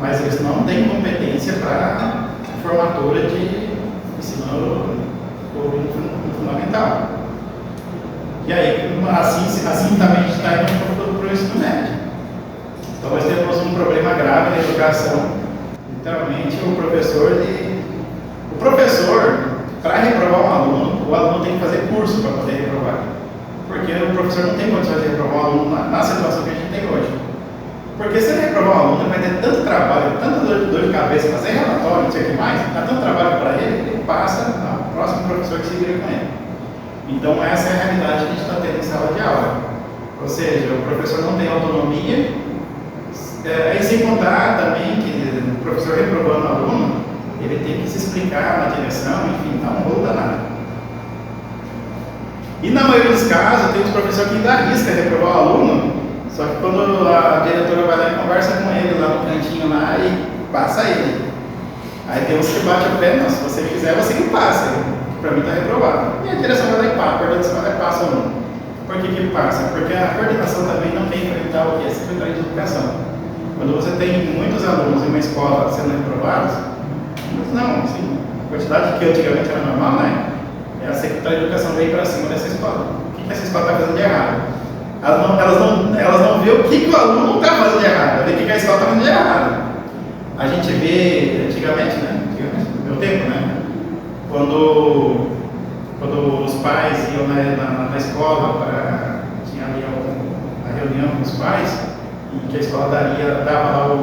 mas eles não têm competência para formatura de ensino fundamental. E aí, assim também a gente está indo para o ensino médio. Então nós temos um problema grave na educação. Literalmente, o professor, para reprovar um aluno, o aluno tem que fazer curso para poder reprovar. Porque o professor não tem condições de reprovar um aluno na situação que a gente tem hoje. Porque se ele reprovar um aluno, ele vai ter tanto trabalho, tanta dor de cabeça, fazer relatório, não sei o que mais, dá tanto trabalho para ele, ele passa ao próximo professor que se vira com ele. Então essa é a realidade que a gente está tendo em sala de aula. Ou seja, o professor não tem autonomia, e sem contar também que o professor reprovando o aluno, ele tem que se explicar na direção, enfim, dá um rolo danado. E na maioria dos casos, tem os professores que ainda arriscam reprovar o aluno, só que quando a diretora vai lá e conversa com ele lá no cantinho lá e passa ele. Aí tem uns que bate o pé, não, se você quiser, você que passa, para mim está reprovado. E a direção vai lá e passa, a coordenação vai lá e passa o aluno. Por que passa? Porque a coordenação também não quer enfrentar o que é a Secretaria de Educação. Quando você tem muitos alunos em uma escola sendo reprovados, não, assim, a quantidade que antigamente era normal, né? A Secretaria de Educação veio para cima dessa escola. O que essa escola está fazendo de errado? Elas não vê o que o aluno está fazendo de errado, ela vê o que a escola está fazendo de errado. A gente vê antigamente, no meu tempo, né? Quando os pais iam na escola, tinha ali a reunião com os pais, e que a escola dava lá o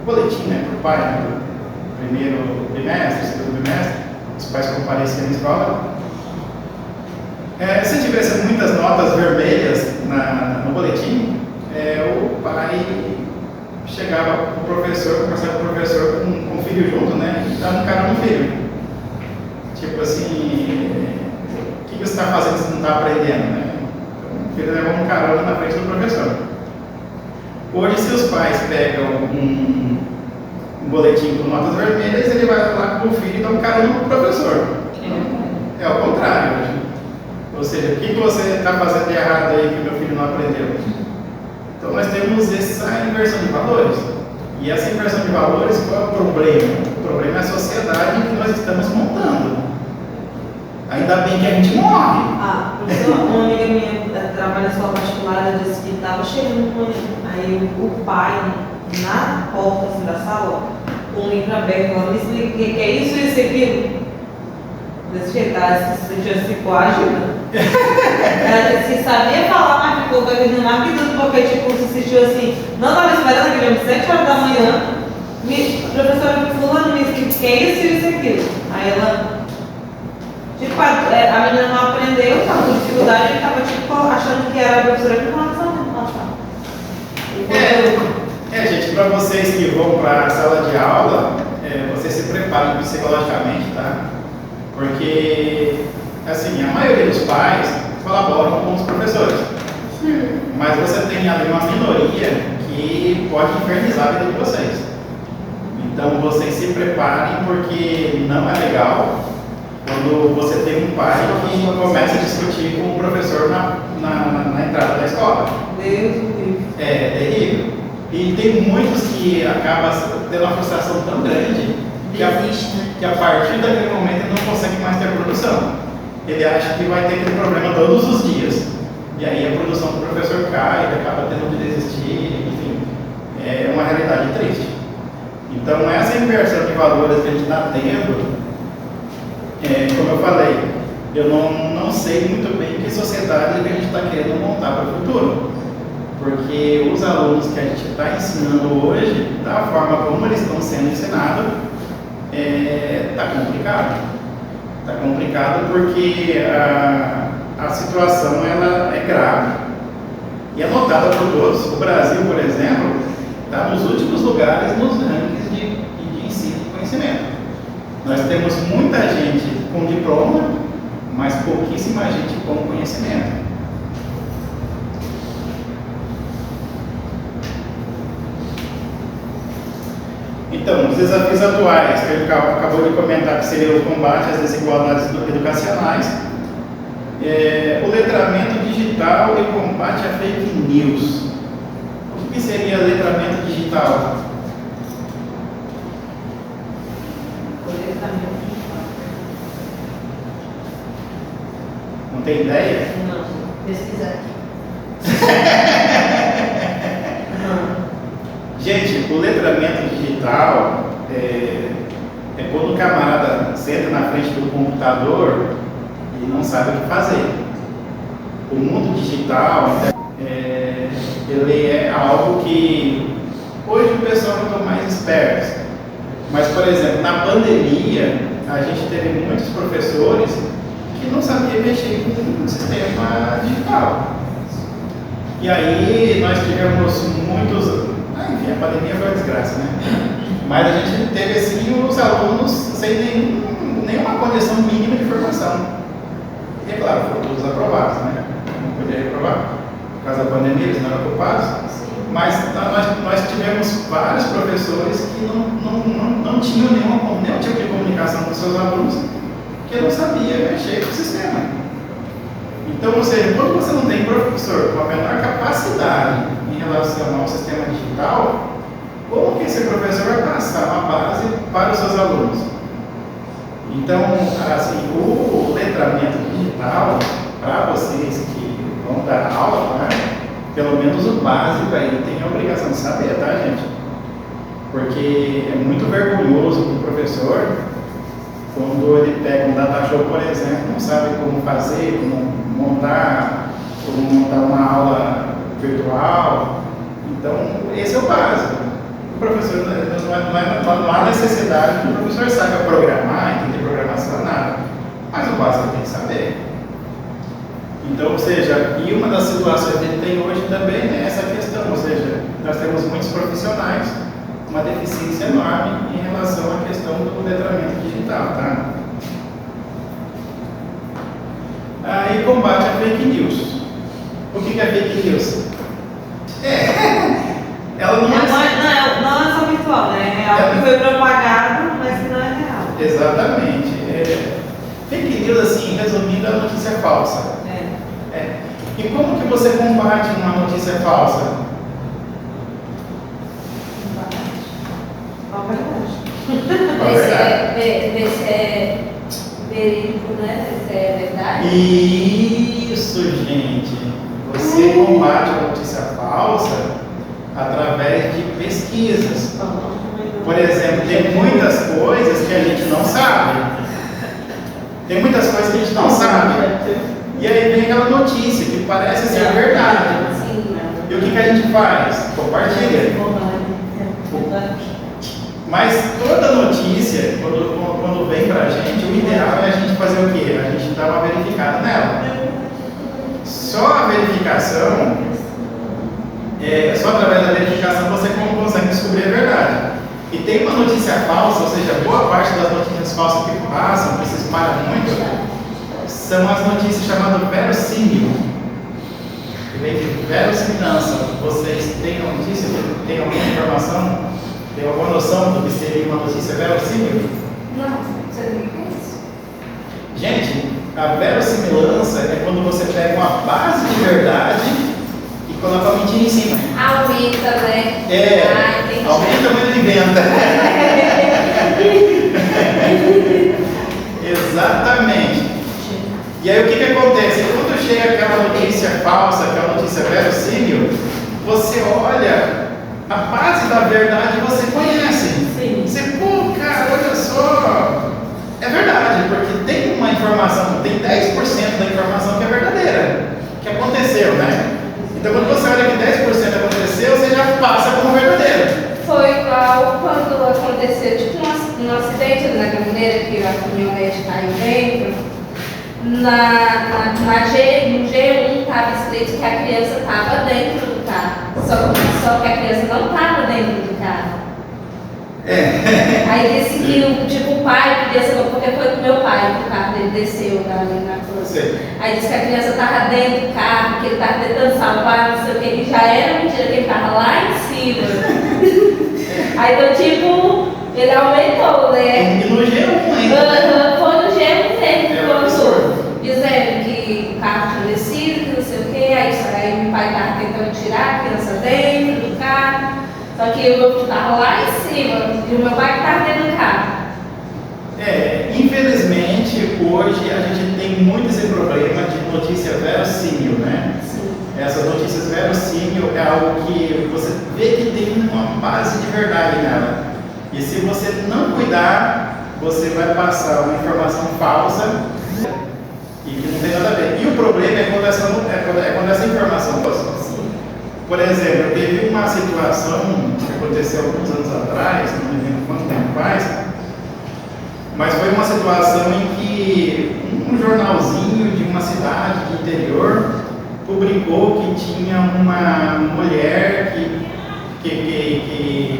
boletim, né, para o pai, né, do primeiro bimestre, segundo bimestre, os pais compareciam na escola. Se tivesse muitas notas vermelhas no boletim, o pai chegava com o professor, conversava com o professor com o filho junto, né, e dava um cara no filho. Tipo assim, o que você está fazendo se não está aprendendo, né? Então, o filho levou um carona na frente do professor. Hoje, se os pais pegam um boletim com notas vermelhas, ele vai lá com o filho e dá um carona no professor. É o contrário hoje. Ou seja, o que você está fazendo de errado aí que meu filho não aprendeu? Então nós temos essa inversão de valores. E essa inversão de valores, qual é o problema? O problema é a sociedade que nós estamos montando. Ainda bem que a gente morre. Uma amiga minha trabalha em escola particular, ela disse que estava chegando com aí o pai na porta assim, da sala, com o livro aberto, ela me explica o que é isso e aquilo. Desse jeito, ela se sentiu assim coagida. Ela disse que sabia falar, mas ficou perdendo mais que tudo, porque tipo, se sentiu assim, não estava esperando aquele homem 7 horas da manhã, a professora fulano me disse que é isso e aquilo. Aí ela, tipo, a menina não aprendeu, estava com dificuldade, e estava tipo, achando que era a professora que não estava passando. Gente, para vocês que vão para a sala de aula, vocês se preparem psicologicamente, tá? Porque, assim, a maioria dos pais colaboram com os professores. Mas você tem ali uma minoria que pode infernizar a vida de vocês. Então, vocês se preparem, porque não é legal quando você tem um pai que começa a discutir com o professor na entrada da escola. Deus do Deus. É terrível. E tem muitos que acabam tendo uma frustração tão grande que a partir daquele momento ele não consegue mais ter produção. Ele acha que vai ter aquele problema todos os dias. E aí a produção do professor cai, ele acaba tendo de desistir, enfim. É uma realidade triste. Então essa inversão de valores que a gente está tendo, como eu falei, eu não sei muito bem que sociedade que a gente está querendo montar para o futuro. Porque os alunos que a gente está ensinando hoje, da forma como eles estão sendo ensinados, está complicado. Está complicado porque a situação ela é grave e é notada por todos. O Brasil, por exemplo, está nos últimos lugares nos rankings de ensino e conhecimento. Nós temos muita gente com diploma, mas pouquíssima gente com conhecimento. Então, os desafios atuais, que ele acabou de comentar, que seria o combate às desigualdades educacionais, o letramento digital e combate a fake news. O que seria letramento digital? Não tem ideia? Não. Pesquisar aqui. Gente, o letramento digital é quando o camarada senta na frente do computador e não sabe o que fazer. O mundo digital, ele é algo que hoje o pessoal está mais esperto. Mas, por exemplo, na pandemia, a gente teve muitos professores que não sabiam mexer com o sistema digital. E aí nós tivemos muitos. Enfim, a pandemia foi uma desgraça, né? Mas a gente teve assim os alunos sem nenhuma condição mínima de formação. E é claro, foram todos aprovados, né? Não podia reprovar. Por causa da pandemia, eles não eram ocupados. Mas nós tivemos vários professores que não tinham nenhum tipo de comunicação com seus alunos, que não sabia mexer com o sistema. Então, ou seja, quando você não tem professor com a menor capacidade em relação ao sistema digital, como que esse professor vai passar uma base para os seus alunos? Então, assim, o letramento digital, para vocês que vão dar aula, né, pelo menos o básico aí tem a obrigação de saber, tá, gente? Porque é muito vergonhoso para o professor quando ele pega um data show, por exemplo, não sabe como fazer, como montar uma aula virtual. Então, esse é o básico. O professor, não há necessidade que o professor saiba programar, entender programação, nada. Mas o básico tem que saber. Então, ou seja, e uma das situações que a gente tem hoje também é essa questão, ou seja, nós temos muitos profissionais com uma deficiência enorme em relação à questão do letramento digital, tá? Aí combate a fake news. O que é fake news? Ela não é só virtual, né? É algo que foi propagado, mas que não é real. Exatamente. Fake news, assim, resumindo, é a notícia falsa. E como que você combate uma notícia falsa? Ver se é verídico, né? Ver se é verdade. Isso, gente. Você combate a notícia falsa através de pesquisas. Por exemplo, tem muitas coisas que a gente não sabe. Tem muitas coisas que a gente não sabe. E aí vem aquela notícia que parece ser verdade. E o que a gente faz? Compartilha. Mas toda notícia, quando vem pra gente, o ideal é a gente fazer o quê? A gente dar uma verificada nela. Só a verificação, só através da verificação você consegue descobrir a verdade. E tem uma notícia falsa, ou seja, boa parte das notícias falsas que passam, que se espalham muito, são as notícias chamadas verossímil, que vem de verossimilhança. Vocês têm uma notícia, têm alguma informação, têm alguma noção do que seria uma notícia verossímil? Não, você não conhece. Gente, a verossimilhança é quando você pega uma base de verdade e coloca a mentira em cima. Aumenta, né? Aumenta, mas inventa. Exatamente. E aí o que acontece? Quando chega aquela notícia falsa, aquela notícia verossímil, você olha a base da verdade e você conhece. Sim. Você, pô, cara, olha só. É verdade, porque tem uma informação, tem 10% da informação que é verdadeira, que aconteceu, né? Então quando você olha que 10% aconteceu, você já passa como verdadeiro. Foi igual quando aconteceu tipo um acidente na caminhoneira, que a caminhonete caiu dentro. No G1 estava escrito que a criança estava dentro do carro, só que a criança não estava dentro do carro. Aí disse que o pai que desceu, porque foi com meu pai que o carro dele desceu ali na coisa. Aí disse que a criança estava dentro do carro, que ele estava tentando salvar, não sei o que, e já era mentira que ele estava lá em cima. Aí então ele aumentou, né? E no G1 ainda. Foi no G1 absurdo. Dizendo que o carro tinha descido, que não sei o que, aí meu pai estava tentando tirar a criança dentro do carro, só que o meu filho estava lá em cima, e o meu pai estava dentro do carro. Infelizmente, hoje a gente tem tem muito esse problema de notícia verossímil, né? Sim. Essas notícias verossímil é algo que você vê que tem uma base de verdade nela. E se você não cuidar, você vai passar uma informação falsa e que não tem nada a ver. E o problema é quando essa informação falsa. Por exemplo, teve uma situação que aconteceu alguns anos atrás, não me lembro quanto tempo faz, mas foi uma situação em que um jornalzinho de uma cidade de interior publicou que tinha uma mulher que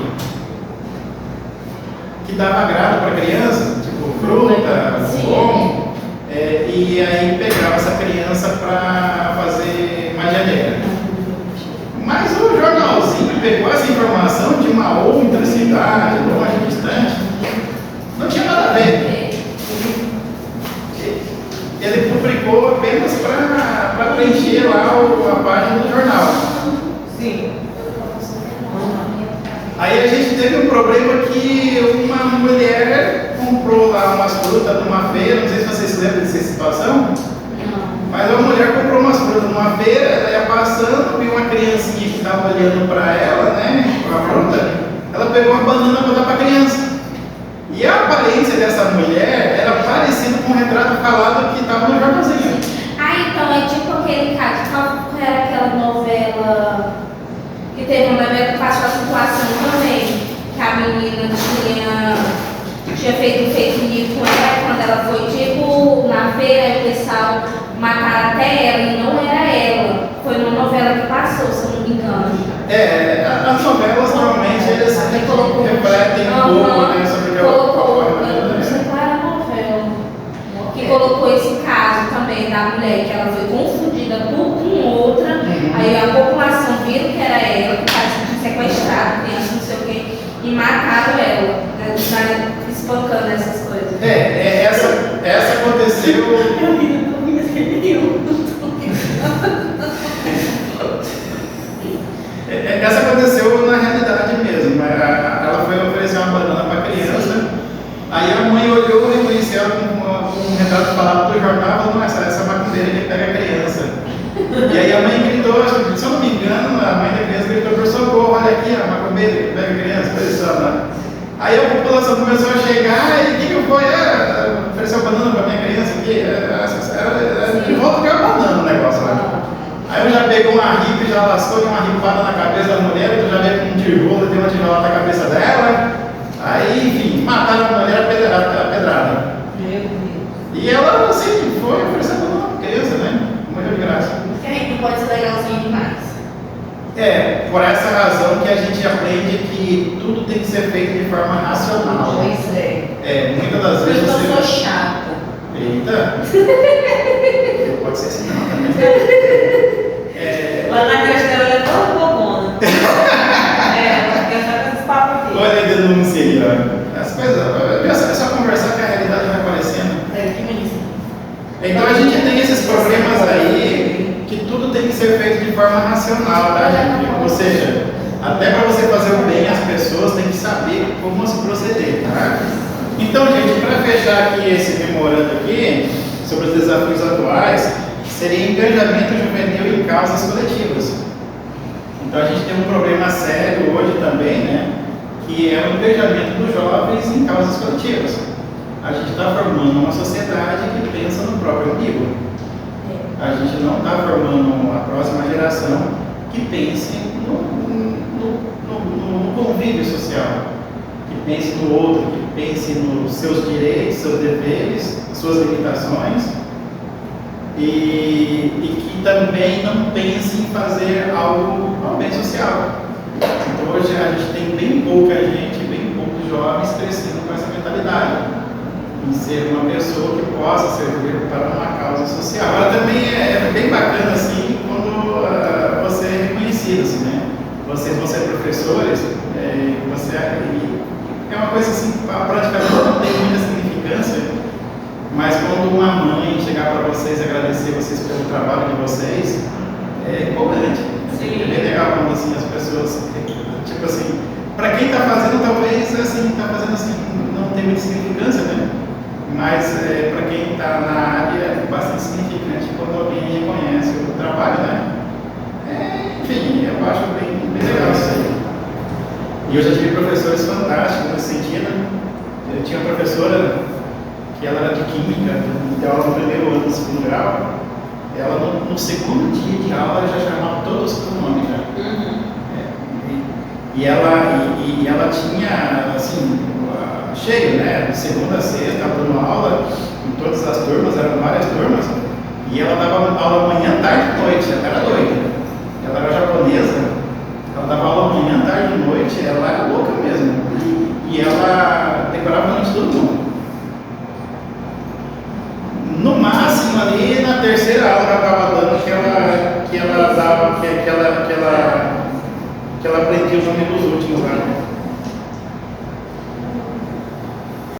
dava agrado para criança, tipo fruta, pão, e aí pegava essa criança para fazer magia negra. Mas o jornalzinho pegou essa informação de uma outra cidade, longe, distante, não tinha nada a ver. Ele publicou apenas para preencher lá a página do jornal. Sim. Aí a gente teve um problema que uma mulher comprou lá umas frutas numa feira, não sei se vocês se lembram dessa situação, mas uma mulher comprou umas frutas numa feira, ela ia passando, viu uma criancinha que estava olhando para ela, né, com a fruta, ela pegou uma banana para dar para a criança. E a aparência dessa mulher era parecida com o retrato falado que estava no jornalzinho. Então é tipo aquele caso, qual era aquela novela que teve uma novela que passou a situação também, que a menina tinha feito fake news com ela, quando ela foi tipo na feira, o pessoal mataram até ela e não era ela. Foi numa novela que passou, se eu não me engano. As novelas normalmente eles refletem um pouco, né, sobre o eu não sei qual era a novela, que colocou esse caso também da mulher, que ela foi confundida com outra, aí a população viu que era ela, que estava sequestrada, criança, não sei o quê, e mataram ela, né, espancando essas coisas. Essa aconteceu. Essa aconteceu na realidade mesmo. Ela foi oferecer uma banana para a criança. Aí a mãe olhou e reconheceu ela com um retrato falado do jornal e falou: essa macumbeira que pega a criança. E aí a mãe gritou, se eu não me engano, a mãe da criança gritou por socorro: olha aqui, a macumbeira que pega a criança. Aí a população começou a chegar e o que foi? Ofereceu banana para minha criança aqui. De volta que era banana o negócio lá. Aí eu já pegou uma ripa e já lascou de uma ripada na cabeça da mulher, eu já veio com um tijolo e deu uma tijolada na cabeça dela. Aí, enfim, mataram a mulher a pedrada. E ela, assim, foi oferecendo uma criança, né? Morreu de graça. Porque aí não pode ser legalzinho demais. Por essa razão que a gente aprende que tudo tem que ser feito de forma racional. Pois é. Muitas das vezes Eu você... sou chata. Eita! Pode ser assim não também. Lá na creche dela ela é toda bobona. Ela quer estar com esses papos aqui. Olha a denúncia aí, ó. As coisas, é só conversar que a realidade vai aparecendo. Que ministro. Então a gente tem esses problemas aí que tudo tem que ser feito de forma racional, tá, gente? Ou seja, até para você fazer o bem às pessoas tem que saber como se proceder, tá? Então, gente, para fechar aqui esse memorando aqui sobre os desafios atuais, seria engajamento juvenil em causas coletivas. Então a gente tem um problema sério hoje também, né? Que é o engajamento dos jovens em causas coletivas. A gente está formando uma sociedade que pensa no próprio umbigo. A gente não está formando a próxima geração que pense no convívio social, que pense no outro, que pense nos seus direitos, seus deveres, suas limitações, e que também não pense em fazer algo ao bem social. Então hoje a gente tem bem pouca gente, bem poucos jovens crescendo com essa mentalidade, em ser uma pessoa que possa servir para uma causa social. Agora também é bem bacana assim quando você é reconhecido, assim, né? Vocês vão ser professores, é uma coisa assim, praticamente não tem muita significância, mas quando uma mãe chegar para vocês e agradecer vocês pelo trabalho de vocês, é empolgante. Sim. É bem legal quando assim, as pessoas, tipo assim, para quem está fazendo talvez assim, está fazendo assim, não tem muita significância, né? Mas para quem está na área é bastante bastante significante quando alguém reconhece o trabalho, né? Enfim, eu acho bem legal isso aí. E eu já tive professores fantásticos nesse sentido. Eu tinha uma professora que ela era de química, deu aula no primeiro ano do segundo grau. Ela no segundo dia de aula já chamava todos por nome já. E ela tinha, assim, cheio, né? De segunda a sexta, dando aula em todas as turmas, eram várias turmas. E ela dava aula manhã, tarde e noite, ela era doida. Ela era japonesa, ela dava aula manhã, tarde e noite, ela era louca mesmo. E ela decorava o nome de todo mundo. No máximo ali na terceira aula que ela estava dando, que ela aprendia o nome dos últimos, né?